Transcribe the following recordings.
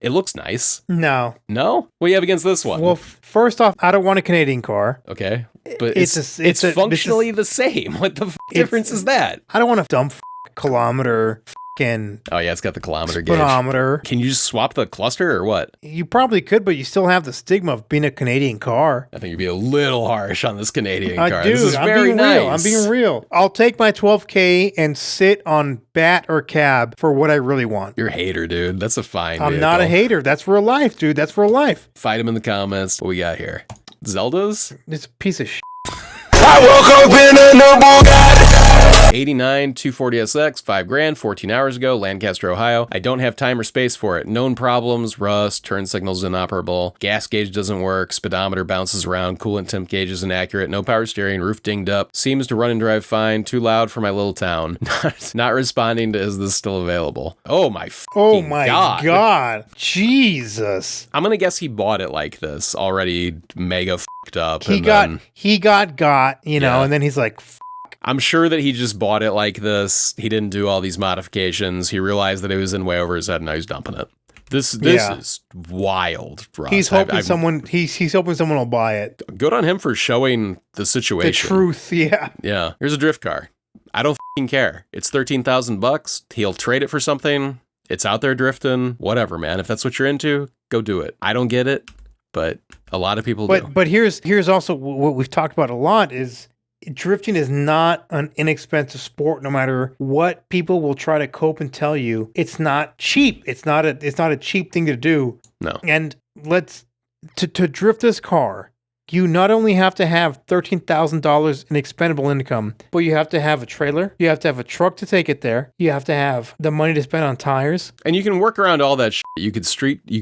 It looks nice. No. No? What do you have against this one? Well, first off, I don't want a Canadian car. Okay. But it's functionally the same. What the difference is that? I don't want a dumb kilometer fucking Oh, yeah, it's got the kilometer gauge. speedometer. Can you just swap the cluster or what? You probably could, but you still have the stigma of being a Canadian car. I think you'd be a little harsh on this Canadian car. Dude, this is I'm very being nice. real. I'm being real. I'll take my 12K and sit on bat or cab for what I really want. You're a hater, dude. That's a fine I'm vehicle. not a hater. That's real life, dude. That's real life. Fight him in the comments. What we got here? Zeldas? It's a piece of shit. I woke up in a new Bugatti. 89 240SX, $5,000, 14 hours ago, Lancaster, Ohio. I don't have time or space for it. Known problems, rust, turn signals inoperable, gas gauge doesn't work, speedometer bounces around, coolant temp gauge is inaccurate, no power steering, roof dinged up, seems to run and drive fine, too loud for my little town. Not responding to is this still available. Oh my God. Jesus. I'm gonna guess he bought it like this, already mega fucked up. He got, you know, Yeah. and then he's like, I'm sure that he just bought it like this. He didn't do all these modifications. He realized that it was in way over his head, and now he's dumping it. This is wild, Ross. he's hoping he's hoping someone will buy it. Good on him for showing the situation. The truth, yeah. Yeah. Here's a drift car. I don't fucking care. It's $13,000. He'll trade it for something. It's out there drifting. Whatever, man. If that's what you're into, go do it. I don't get it, but a lot of people do. But here's also what we've talked about a lot is drifting is not an inexpensive sport. No matter what people will try to cope and tell you, it's not cheap. It's not a cheap thing to do. No. And to drift this car, you not only have to have $13,000 in expendable income, but you have to have a trailer. You have to have a truck to take it there. You have to have the money to spend on tires. And you can work around all that shit. You could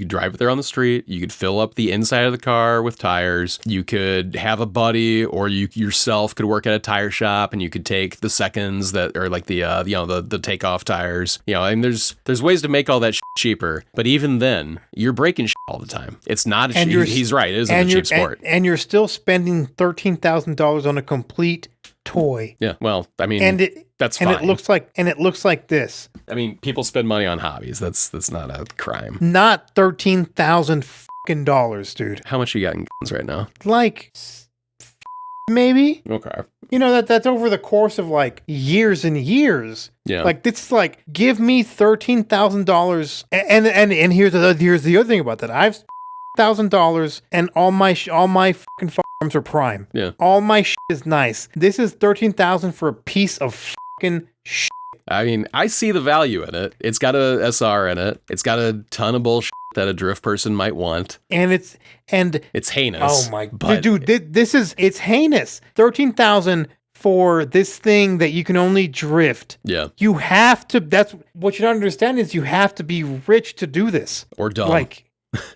drive it there on the street. You could fill up the inside of the car with tires. You could have a buddy, or you yourself could work at a tire shop, and you could take the seconds that are like the takeoff tires. You know, and there's ways to make all that shit cheaper. But even then, you're breaking shit all the time. It's not. He's right. It isn't a cheap sport. And you're still spending $13,000 on a complete toy. Yeah. Well, I mean, that's and fine. It looks like this. I mean, people spend money on hobbies. That's not a crime. Not $13,000, dude. How much you got in guns right now? Like maybe. Okay. You know that's over the course of like years and years. Yeah. Like this is like give me $13,000 and here's the other thing about that. I've $1,000 and all my fucking firearms are prime. Yeah. All my shit is nice. This is $13,000 for a piece of fucking shit. I mean, I see the value in it. It's got a SR in it. It's got a ton of bullshit that a drift person might want. And it's heinous. Oh my god, dude! It's heinous. $13,000 for this thing that you can only drift. Yeah. You have to. That's what you don't understand is you have to be rich to do this. Or dumb.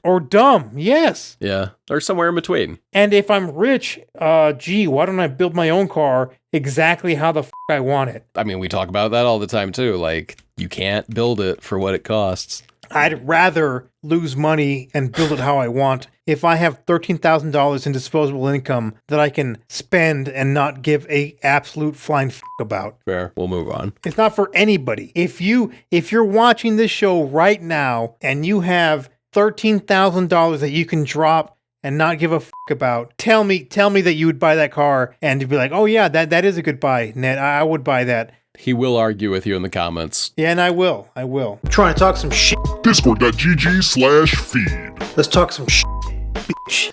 Or dumb. Yes. Yeah. Or somewhere in between. And if I'm rich, why don't I build my own car exactly how the I want it? I mean, we talk about that all the time too. Like, you can't build it for what it costs. I'd rather lose money and build it how I want if I have $13,000 in disposable income that I can spend and not give a absolute flying about. Fair. We'll move on. It's not for anybody. If you're watching this show right now and you have $13,000 that you can drop and not give a about, tell me that you would buy that car and you'd be like, oh yeah, that is a good buy, Ned. I would buy that. He will argue with you in the comments. Yeah, and I will. I'm trying to talk some shit. Discord.gg/feed. Let's talk some shit.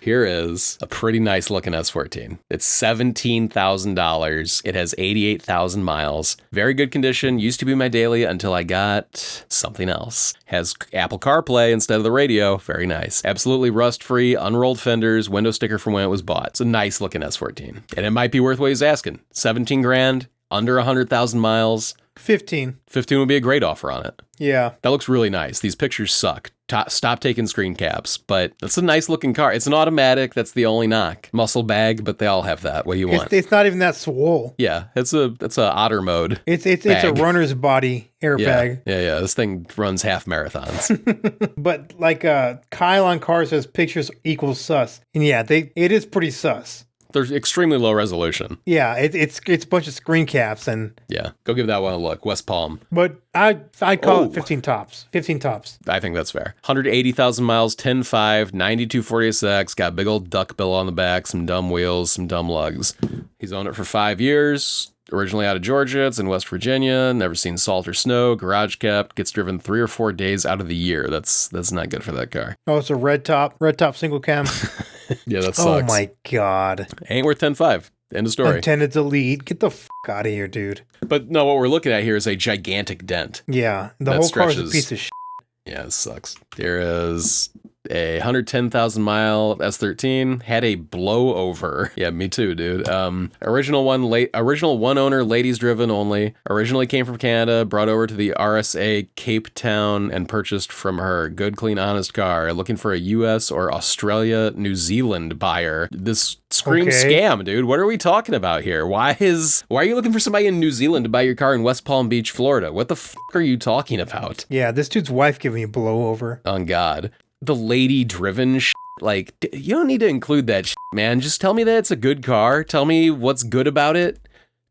Here is a pretty nice looking S14. It's $17,000. It has 88,000 miles. Very good condition. Used to be my daily until I got something else. Has Apple CarPlay instead of the radio. Very nice. Absolutely rust-free, unrolled fenders, window sticker from when it was bought. It's a nice looking S14. And it might be worth what he's asking. 17 grand, under 100,000 miles. 15 would be a great offer on it. Yeah. That looks really nice. These pictures suck. Stop taking screen caps, but it's a nice looking car. It's an automatic. That's the only knock. Muscle bag, but they all have that. What do you want? It's not even that swole. Yeah, it's a otter mode. It's a runner's body airbag. Yeah. This thing runs half marathons. But like Kyle on Cars says, pictures equals sus, and yeah, it is pretty sus. They're extremely low resolution. Yeah, it's a bunch of screen caps and. Yeah, go give that one a look. West Palm. But I'd call it 15 tops. 15 tops. I think that's fair. 180,000 miles, 10.5, 9240SX, got a big old duck bill on the back, some dumb wheels, some dumb lugs. He's owned it for 5 years. Originally out of Georgia, it's in West Virginia. Never seen salt or snow. Garage kept. Gets driven 3 or 4 days out of the year. That's not good for that car. Oh, it's a red top single cam. Yeah, that sucks. Oh my god. Ain't worth 10.5. End of story. Intended to lead. Get the fuck out of here, dude. But no, what we're looking at here is a gigantic dent. Yeah, the That whole car is stretches. a piece of shit. Yeah, this sucks. There is a 110,000 mile S13, had a blowover. Yeah, me too, dude. Original one owner, ladies driven only. Originally came from Canada, brought over to the RSA Cape Town and purchased from her. Good, clean, honest car. Looking for a US or Australia, New Zealand buyer. This screams scam, dude. What are we talking about here? Why are you looking for somebody in New Zealand to buy your car in West Palm Beach, Florida? What the fuck are you talking about? Yeah, this dude's wife giving me a blowover. On God. The lady driven like, you don't need to include that man. Just tell me that it's a good car. Tell me what's good about it.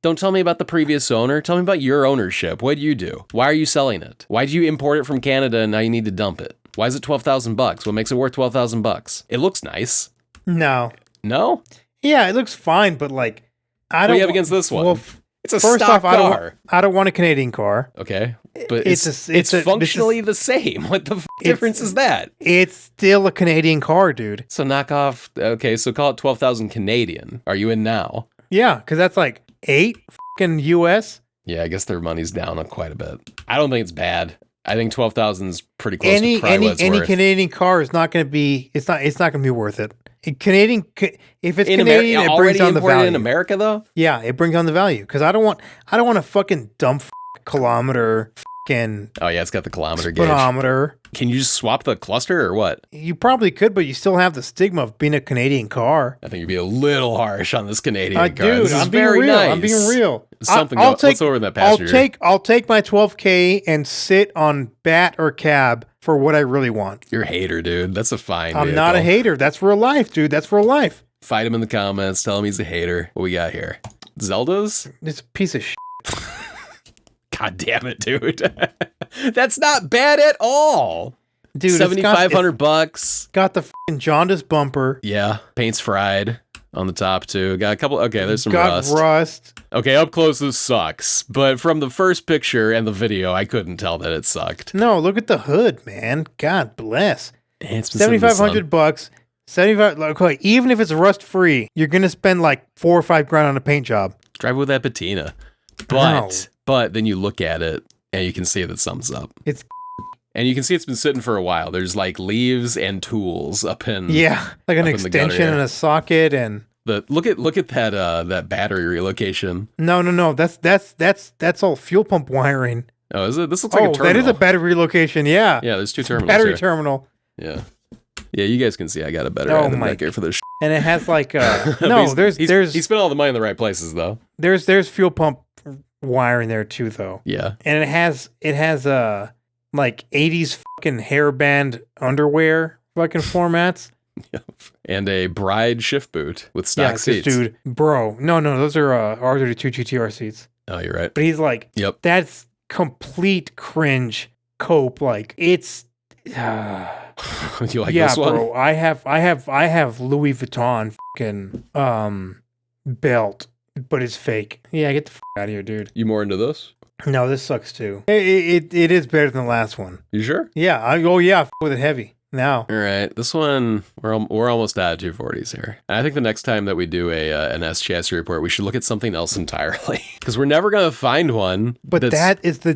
Don't tell me about the previous owner. Tell me about your ownership. What'd you do? Why are you selling it? Why'd you import it from Canada and now you need to dump it? Why is it $12,000? What makes it worth $12,000? It looks nice. No. No? Yeah, it looks fine, but like, I What don't. do you have against this one? Well, it's a first stock off, car. I don't want a Canadian car. Okay, but It's it's functionally the same. What the difference is that? It's still a Canadian car, dude. So knock off. Okay, so call it 12,000 Canadian. Are you in now? Yeah, because that's like 8 fucking US. Yeah, I guess their money's down quite a bit. I don't think it's bad. I think 12,000 is pretty close to probably what it's Any worth. Canadian car is not going to be. It's not going to be worth it. If it's In Canadian, it brings down the imported value. in America, though? Yeah, it brings down the value because I don't want a fucking dumb kilometer fucking Oh, yeah, it's got the kilometer gauge. speedometer. Can you just swap the cluster or what? You probably could, but you still have the stigma of being a Canadian car. I think you'd be a little harsh on this Canadian car. Dude, This is I'm being very real. nice. I'm being real. Something I'll let's over in that passenger. I'll take my 12K and sit on bat or cab for what I really want. You're a hater, dude. That's a fine I'm not a vehicle. hater. That's real life, dude. That's real life. Fight him in the comments. Tell him he's a hater. What we got here? Zeldas? It's a piece of shit. God damn it, dude. That's not bad at all. Dude, $7,500. got the fucking jaundice bumper. Yeah. Paint's fried on the top, too. Got a couple. Okay, there's some Got rust. Okay, up close, this sucks. But from the first picture and the video, I couldn't tell that it sucked. No, look at the hood, man. God bless. It's been sitting in the sun. $7,500. 75. Okay, even if it's rust free, you're gonna spend like $4 or $5 grand on a paint job. Drive with that patina. No. But then you look at it and you can see that something's up. It's And you can see it's been sitting for a while. There's like leaves and tools up in like an up in the gutter extension here. and a socket and look at that battery relocation. no. That's all fuel pump wiring. Oh, is it? This looks like a terminal. That is a battery relocation. Yeah. Yeah, there's 2 terminals. Battery here. terminal. Yeah. Yeah, you guys can see I got a better Oh random my back here for this. And it has like He spent all the money in the right places though. there's fuel pump wiring there too though. Yeah. And it has like 80s fucking hairband underwear fucking formats. And a bride shift boot with stock Yeah, seats. this dude, bro. No, those are R32 GTR seats. Oh, you're right. But he's like, Yep. that's complete cringe cope. Like it's You like yeah, this one? bro. I have Louis Vuitton fucking belt, but it's fake. Yeah, get the out of here, dude. You more into this? No, this sucks too. It is better than the last one. You sure? Yeah. With it heavy now. All right, this one we're almost out of 240s here. And I think the next time that we do an S chassis report, we should look at something else entirely because we're never gonna find one. But that is the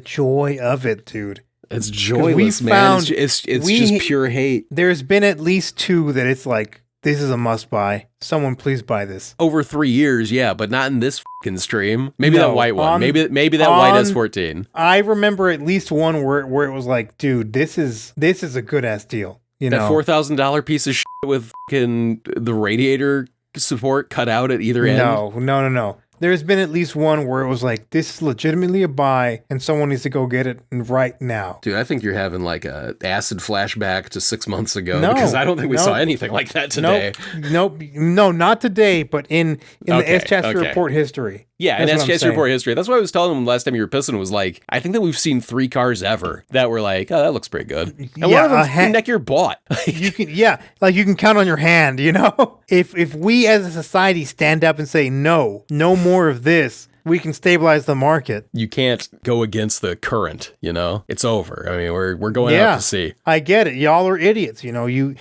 joy of it, dude. It's joyless, man. It's just pure hate. There's been at least 2 that it's like, this is a must buy. Someone please buy this. Over 3 years, yeah, but not in this fucking stream. Maybe that white one. Maybe that white S14. I remember at least one where it was like, dude, this is a good ass deal. You That know, $4,000 piece of shit with fucking the radiator support cut out at either end. No. there's been at least one where it was like, this is legitimately a buy and someone needs to go get it right now. Dude, I think you're having like a acid flashback to 6 months ago No, because I don't think we no. saw anything like that today. Nope. No, not today, but in the S Chassis okay. Report history. Yeah, and That's that's what I'm Chassis Report saying. history. That's what I was telling him last time you were pissing was like, I think that we've seen 3 cars ever that were like, oh, that looks pretty good. And Yeah, one of them's neck your bought. You can, like you can count on your hand, you know? If we as a society stand up and say, no more of this, we can stabilize the market. You can't go against the current, you know? It's over. I mean, we're going out to sea. I get it. Y'all are idiots, you know. The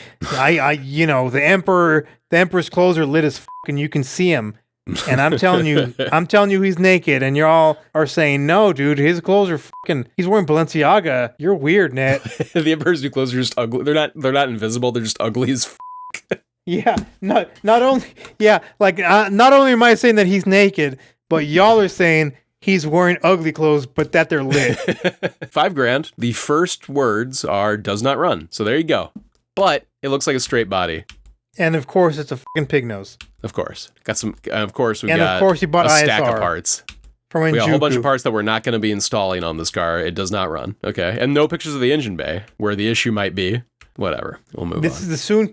emperor's clothes are lit as fuck and you can see him. And I'm telling you he's naked and y'all are saying, no, dude, his clothes are fucking, he's wearing Balenciaga. You're weird, Nat. The Emperor's new clothes are just ugly. They're not invisible. They're just ugly as Yeah, not only am I saying that he's naked, but y'all are saying he's wearing ugly clothes, but that they're lit. $5,000. The first words are does not run. So there you go. But it looks like a straight body. And of course, it's a fucking pig nose. Of course. Got some, of course, And of course, you bought a stack ISR of parts. from We got a whole bunch of Enjuku. parts that we're not going to be installing on this car. It does not run. Okay. And no pictures of the engine bay where the issue might be. Whatever. We'll move This on. is the soon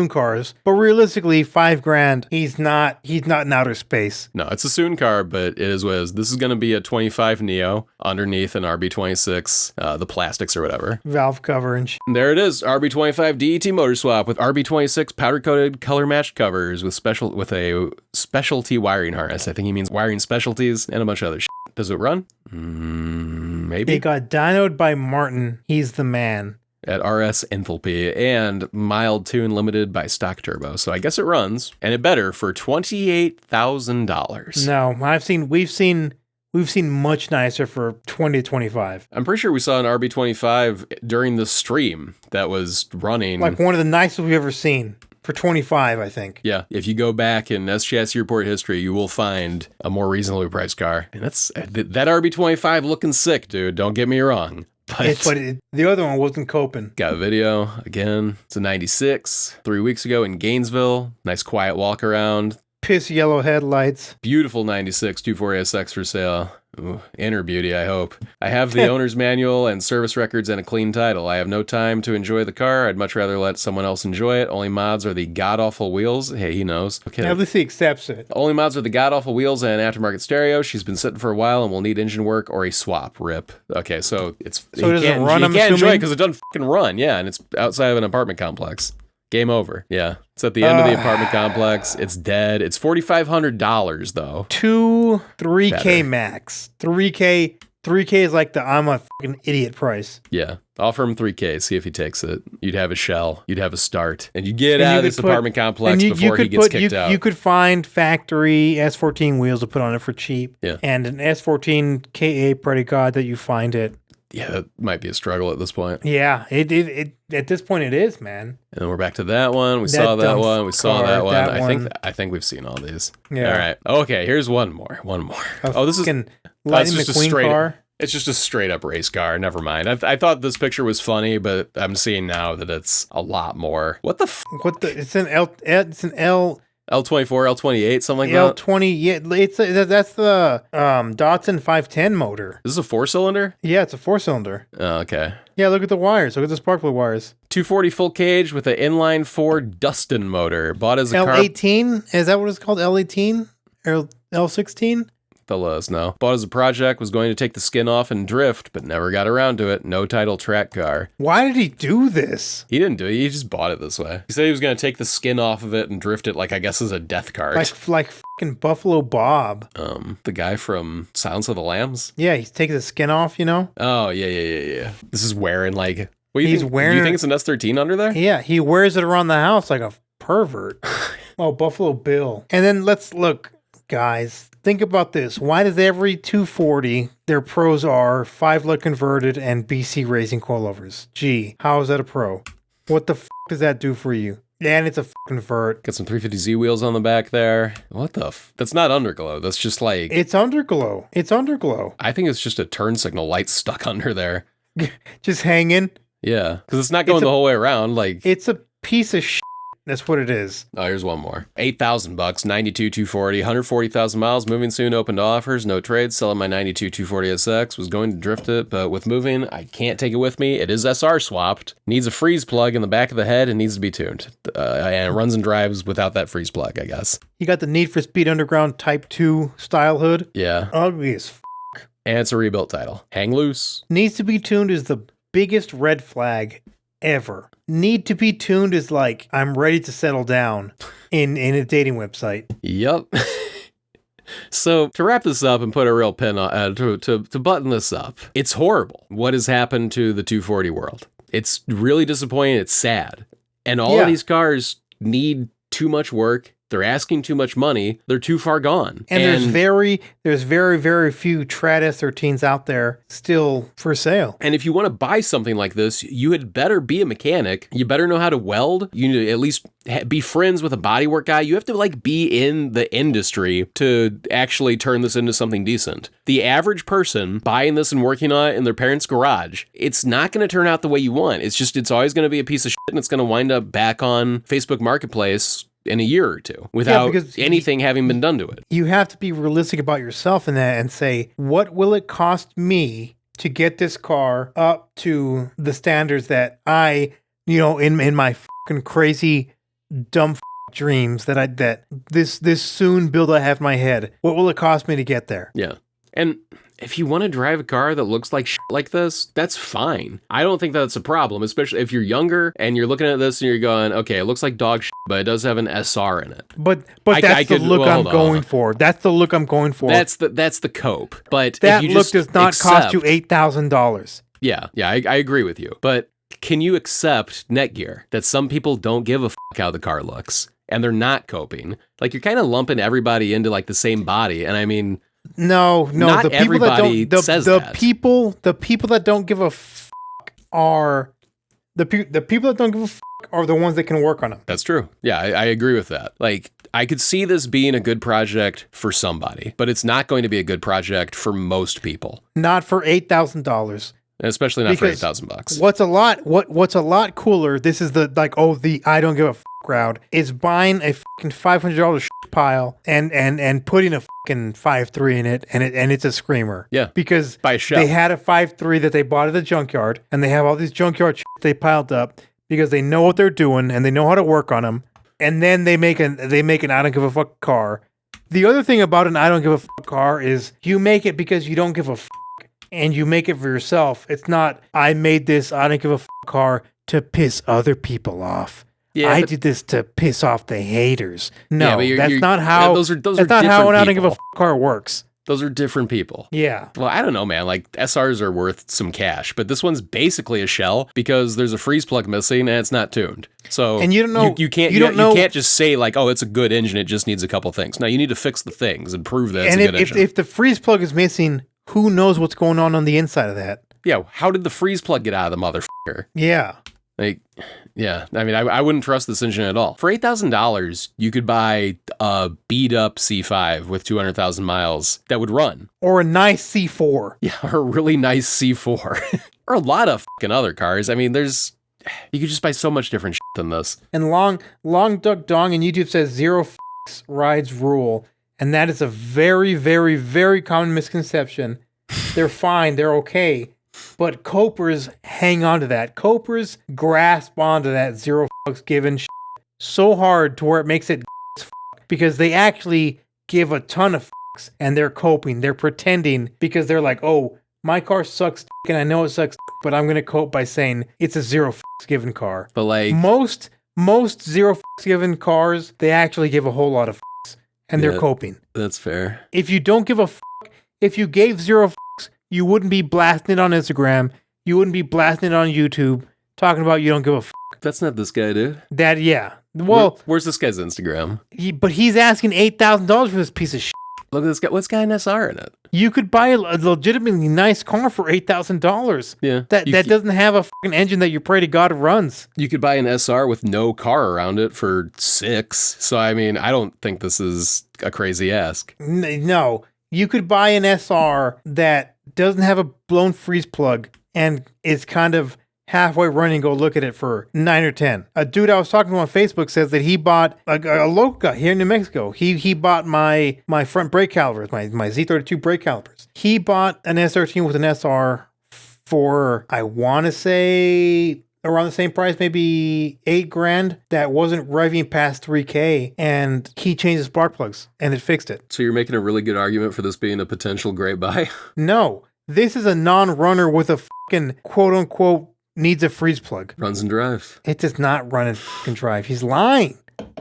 cars, but realistically, $5,000. He's not in outer space. No, it's a soon car, but it is what it is. This is going to be a 25 Neo underneath an RB26, the plastics or whatever. Valve cover and And there it is, RB25 DET motor swap with RB26 powder coated color matched covers with a specialty wiring harness. I think he means wiring specialties and a bunch of other shit. Does it run? Maybe. It got dynoed by Martin. He's the man. At RS enthalpy and mild tune limited by stock turbo. So I guess it runs and it better for $28,000. No, we've seen much nicer for 20 to 25. I'm pretty sure we saw an RB25 during the stream that was running. Like one of the nicest we've ever seen for 25, I think. Yeah, if you go back in S Chassis Report history, you will find a more reasonably priced car. And that RB25 looking sick, dude. Don't get me wrong. But the other one wasn't coping. got a video again. It's a 96, 3 weeks ago in Gainesville. Nice quiet walk around. Piss yellow headlights. Beautiful 96 240SX for sale. Ooh, inner beauty, I hope. I have the owner's manual and service records and a clean title. I have no time to enjoy the car. I'd much rather let someone else enjoy it. Only mods are the god-awful wheels. Hey, he knows. Okay. At least he accepts it. Only mods are the god-awful wheels and aftermarket stereo. She's been sitting for a while and will need engine work or a swap. Rip. Okay, so it doesn't run, I'm You can't enjoy it assuming? because it doesn't fucking run. Yeah, and it's outside of an apartment complex. Game over. Yeah. It's at the end of the apartment complex. It's dead. It's $4,500 though. 3K Better. max. 3K is like the I'm a fucking idiot price. Yeah. Offer him $3K. See if he takes it. You'd have a shell. You'd have a start. And you get And out you of this could put- apartment complex and before he gets kicked out. You could find factory S14 wheels to put on it for cheap. Yeah. And an S14 KA predicate that you find it. Yeah, that might be a struggle at this point. Yeah, it at this point it is, man. And then we're back to that one. We That saw that dumb one. We saw car, that one. that I think we've seen all these. Yeah. All right. Okay, here's one more. This is fucking that's Lightning just a McQueen straight car. It's just a straight up race car. Never mind. I thought this picture was funny, but I'm seeing now that it's a lot more. What the What the? It's an L L24, L28, something like that? L20. Yeah, that's the Datsun 510 motor. This is a 4-cylinder? Yeah, it's a 4-cylinder. Oh, okay. Yeah, look at the wires. Look at the spark plug wires. 240 full cage with an inline 4 Dustin motor. Bought as a car. L18? Is that what it's called? L18 or L16? They'll let us know. Bought as a project, was going to take the skin off and drift, but never got around to it. No title track car. Why did he do this? He didn't do it. He just bought it this way. He said he was going to take the skin off of it and drift it like, I guess, as a death cart. Like fucking Buffalo Bob. The guy from Silence of the Lambs? Yeah, he's taking the skin off, you know? Oh, yeah. This is wearing like... What do you He's think? wearing Do you it- think it's an S13 under there? Yeah, he wears it around the house like a pervert. Oh, Buffalo Bill. And then let's look, guys. Think about this. Why does every 240, their pros are 5-lug converted and BC racing coilovers? Gee, how is that a pro? What the does that do for you? And it's a fucking vert. Got some 350Z wheels on the back there. What the That's not underglow. That's just like... It's underglow. It's underglow. I think it's just a turn signal light stuck under there. Just hanging. Yeah, because it's not going It's a- the whole way around. Like, It's a piece of shit. That's what it is. Oh, here's one more. $8,000, 92 240, 140,000 miles, moving soon, open to offers, no trades, selling my 92 240 SX, was going to drift it, but with moving, I can't take it with me. It is SR swapped, needs a freeze plug in the back of the head, and needs to be tuned. And it runs and drives without that freeze plug, I guess. You got the Need for Speed Underground Type 2 style hood. Yeah. Ugly as And it's a rebuilt title. Hang loose. Needs to be tuned is the biggest red flag ever. Need to be tuned is like, I'm ready to settle down in a dating website. Yep. So to wrap this up and put a real pin on, to button this up, it's horrible what has happened to the 240 world. It's really disappointing. It's sad. And all of these cars need too much work. They're asking too much money. They're too far gone. And there's very, very few Trad S13s out there still for sale. And if you want to buy something like this, you had better be a mechanic. You better know how to weld. You need to at least be friends with a bodywork guy. You have to like be in the industry to actually turn this into something decent. The average person buying this and working on it in their parents' garage, it's not going to turn out the way you want. It's always going to be a piece of shit, and it's going to wind up back on Facebook Marketplace in a year or two without anything having been done to it. You have to be realistic about yourself in that and say, what will it cost me to get this car up to the standards that I, in my fucking crazy dumb dreams that this soon build I have in my head, what will it cost me to get there? Yeah. And if you want to drive a car that looks like shit like this, that's fine. I don't think that's a problem, especially if you're younger and you're looking at this and you're going, okay, it looks like dog shit, but it does have an SR in it. But that's the look I'm going for. That's the look I'm going for. That's the cope. But that if you look just does not cost you $8,000. Yeah, I agree with you. But can you accept Netgear that some people don't give a fuck how the car looks and they're not coping? Like, you're kind of lumping everybody into like the same body, and I mean, No, not the people everybody that don't, says the that. people that don't give a fuck are the people that don't give a fuck are the ones that can work on them. That's true. Yeah, I agree with that. Like, I could see this being a good project for somebody, but it's not going to be a good project for most people. Not for $8,000. Especially not for $8,000. What's a lot cooler, this is the I don't give a fuck crowd, is buying a fucking $500 shit pile and putting a fucking 5.3 in it, and it's a screamer. Yeah. Because by a shell. They had a 5.3 that they bought at the junkyard, and they have all these junkyard shit they piled up because they know what they're doing and they know how to work on them. And then they make an I don't give a fuck car. The other thing about an I don't give a fuck car is you make it because you don't give a fuck. And you make it for yourself. It's not, I made this I don't give a fuck car to piss other people off. Yeah, I did this to piss off the haters. No, that's not how those are that's not how an I don't give a fuck car works. Those are different people. Yeah. Well, I don't know, man. Like, SRs are worth some cash, but this one's basically a shell because there's a freeze plug missing and it's not tuned. So and you don't know you can't just say like, oh, it's a good engine, it just needs a couple things. No, you need to fix the things and prove that it's a good engine. If the freeze plug is missing, who knows what's going on the inside of that? Yeah, how did the freeze plug get out of the motherfucker? Yeah. Like, yeah, I mean, I wouldn't trust this engine at all. For $8,000, you could buy a beat-up C5 with 200,000 miles that would run. Or a nice C4. Yeah, or a really nice C4. Or a lot of fucking other cars. I mean, you could just buy so much different shit than this. And Long Duck Dong and YouTube says 0 rides rule. And that is a very, very, very common misconception. They're fine. They're okay. But copers hang on to that. Copers grasp onto that 0 fucks given so hard to where it makes it because they actually give a ton of fucks and they're coping. They're pretending because they're like, oh, my car sucks and I know it sucks, but I'm going to cope by saying it's a 0 fucks given car. But like most 0 fucks given cars, they actually give a whole lot of fucks and they're coping. That's fair. If you don't give a fuck, if you gave 0 fucks, you wouldn't be blasting it on Instagram. You wouldn't be blasting it on YouTube talking about you don't give a fuck. That's not this guy, dude. Yeah. Well, where's this guy's Instagram? But he's asking $8,000 for this piece of shit. Look at this guy. What's got an SR in it? You could buy a legitimately nice car for $8,000. Yeah. That doesn't have a fucking engine that you pray to God runs. You could buy an SR with no car around it for $6,000. So, I mean, I don't think this is a crazy ask. No. You could buy an SR that doesn't have a blown freeze plug and is kind of halfway run and go look at it for 9 or 10. A dude I was talking to on Facebook says that he bought a local guy here in New Mexico. He bought my front brake calipers, my Z32 brake calipers. He bought an S13 with an SR for, I want to say, around the same price, maybe $8,000, that wasn't revving past 3K, and he changed the spark plugs and it fixed it. So you're making a really good argument for this being a potential great buy? No, this is a non-runner with a fucking quote-unquote needs a freeze plug. Runs and drives. It does not run and fucking drive. He's lying.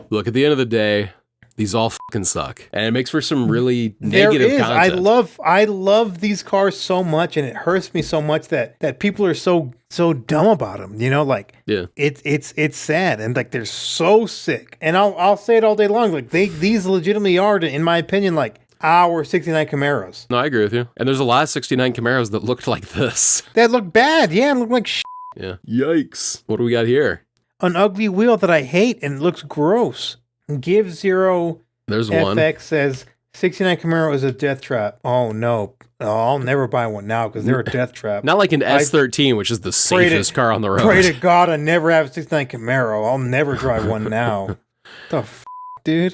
Look, at the end of the day, these all fucking suck. And it makes for some really negative content. I love these cars so much, and it hurts me so much that people are so dumb about them. You know, like, yeah, it's sad, and like they're so sick. And I'll say it all day long. Like these legitimately are, in my opinion, like our 69 Camaros. No, I agree with you. And there's a lot of 69 Camaros that looked like this. That look bad. Yeah, look like shit. Yeah. Yikes. What do we got here? An ugly wheel that I hate and it looks gross. Give Zero There's FX one. says 69 Camaro is a death trap. Oh no. Oh, I'll never buy one now because they're a death trap. Not like an S13, which is the safest car on the road. Pray to God I never have a 69 Camaro. I'll never drive one now. The f, dude.